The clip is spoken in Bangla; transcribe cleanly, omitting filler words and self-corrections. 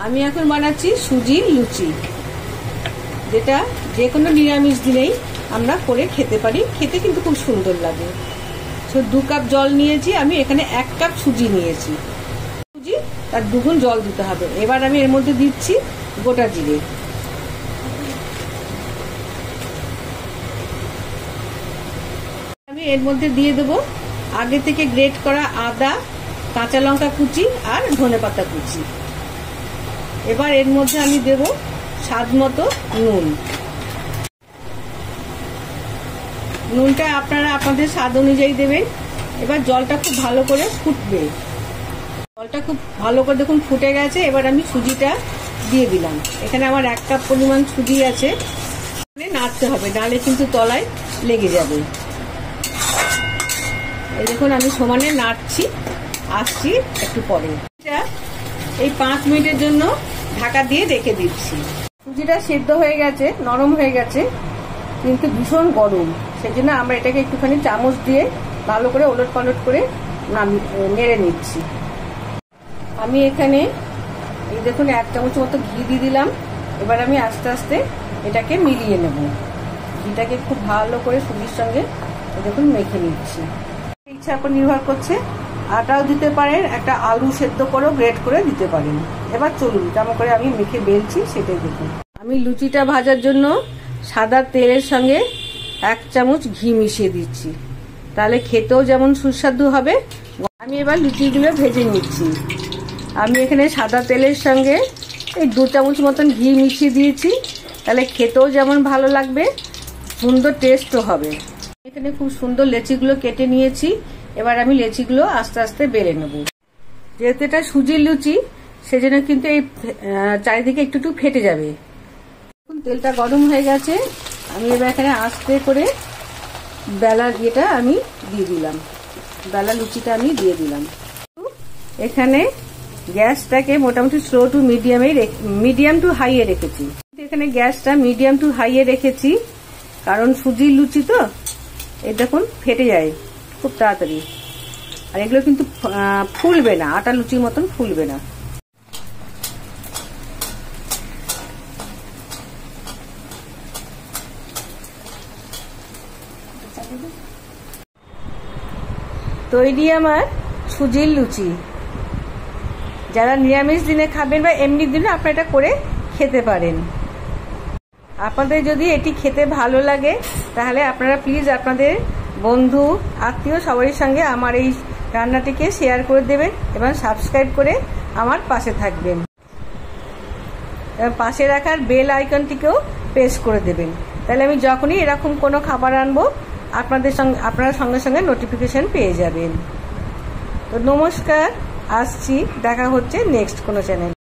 আমি এখন বানাচ্ছি সুজির লুচি, যেটা যে কোনো নিরামিষ দিনেই আমরা করে খেতে পারি। খেতে কিন্তু খুব সুন্দর লাগে। 2 কাপ জল নিয়েছি আমি, এখানে 1 কাপ সুজি নিয়েছি। সুজি তার 2 গুণ জল দিতে হবে। এবার আমি এর মধ্যে দিচ্ছি গোটা জিরে, আমি এর মধ্যে দিয়ে দেবো আগে থেকে গ্রেট করা আদা, কাঁচা লঙ্কা কুচি আর ধনেপাতা কুচি। এবার এর মধ্যে আমি দেব স্বাদ মতো নুন। নুনটা আপনারা আপনাদের স্বাদ অনুযায়ী দেবেন। এবার জলটা খুব ভালো করে ফুটবে। জলটা খুব ভালো করে দেখুন ফুটে গেছে। এবার আমি সুজিটা দিয়ে দিলাম। এখানে আমার 1 কাপ পরিমাণ সুজি আছে। নাড়তে হবে, নাড়লে কিন্তু তলায় লেগে যাবে। এই দেখুন আমি সমানে নাড়ছি, আসছি একটু পরে। এই 5 মিনিটের জন্য ঢাকা দিয়ে রেখে দিচ্ছি। সুজিটা সেদ্ধ হয়ে গেছে, নরম হয়ে গেছে, কিন্তু ভীষণ গরম। সেজন্য আমরা এটাকে একটুখানি চামচ দিয়ে ভালো করে ওলট পালট করে নেড়ে নিচ্ছি। আমি এখানে এই দেখুন 1 চামচ মতো ঘি দিয়ে দিলাম। এবার আমি আস্তে আস্তে এটাকে মিলিয়ে নেব। ঘিটাকে খুব ভালো করে সুজির সঙ্গে দেখুন মেখে নিচ্ছি। ইচ্ছার উপর নির্ভর করছে, আটাও দিতে পারেন, একটা আলু সেদ্ধ করেও গ্রেট করে দিতে পারেন। এবার চলুন কেমন করে আমি মেখে বেলছি সেটাই দেখুন। আমি লুচিটা ভাজার জন্য সাদা তেলের সঙ্গে 1 চামচ ঘি মিশিয়ে দিচ্ছি, তাহলে খেতেও যেমন সুস্বাদু হবে। আমি এবার লুচিগুলো ভেজে নিচ্ছি। আমি এখানে সাদা তেলের সঙ্গে এই 2 চামচ মতন ঘি মিশিয়ে দিয়েছি, তাহলে খেতেও যেমন ভালো লাগবে, সুন্দর টেস্টও হবে। এখানে খুব সুন্দর লেচিগুলো কেটে নিয়েছি। এবার আমি লেচিগুলো আস্তে আস্তে বেলে নেব। যেহেতু এটা সুজির লুচি, সেজন্য কিন্তু এই চারিদিকে একটু ফেটে যাবে। তেলটা গরম হয়ে গেছে। আমি এবার এখানে আস্তে করে বেলার ইয়েটা আমি দিয়ে দিলাম, বেলা লুচিটা আমি দিয়ে দিলাম। এখানে গ্যাসটাকে মোটামুটি স্লো টু মিডিয়াম টু হাইয়ে রেখেছি। এখানে গ্যাসটা মিডিয়াম টু হাইয়ে রেখেছি, কারণ সুজির লুচি তো এই দেখুন ফেটে যায় খুব তাড়াতাড়ি। আর এগুলো কিন্তু ফুলবে না, আটা লুচির মতন ফুলবে না। তৈরি আমার সুজির লুচি। যারা নিরামিষ দিনে খাবেন বা এমনি দিনে আপনারা এটা করে খেতে পারেন। আপনাদের যদি এটি খেতে ভালো লাগে, তাহলে আপনারা প্লিজ আপনাদের বন্ধু আত্মীয় সবারই সঙ্গে আমার এই রান্নাটিকে শেয়ার করে দেবেন এবং সাবস্ক্রাইব করে আমার পাশে থাকবেন। পাশে রাখার বেল আইকনটিকেও প্রেস করে দেবেন, তাহলে আমি যখনই এরকম কোনো খাবার আনবো আপনারা সঙ্গে সঙ্গে নোটিফিকেশন পেয়ে যাবেন। তো নমস্কার, আসছি, দেখা হচ্ছে নেক্সট কোনো চ্যানেল।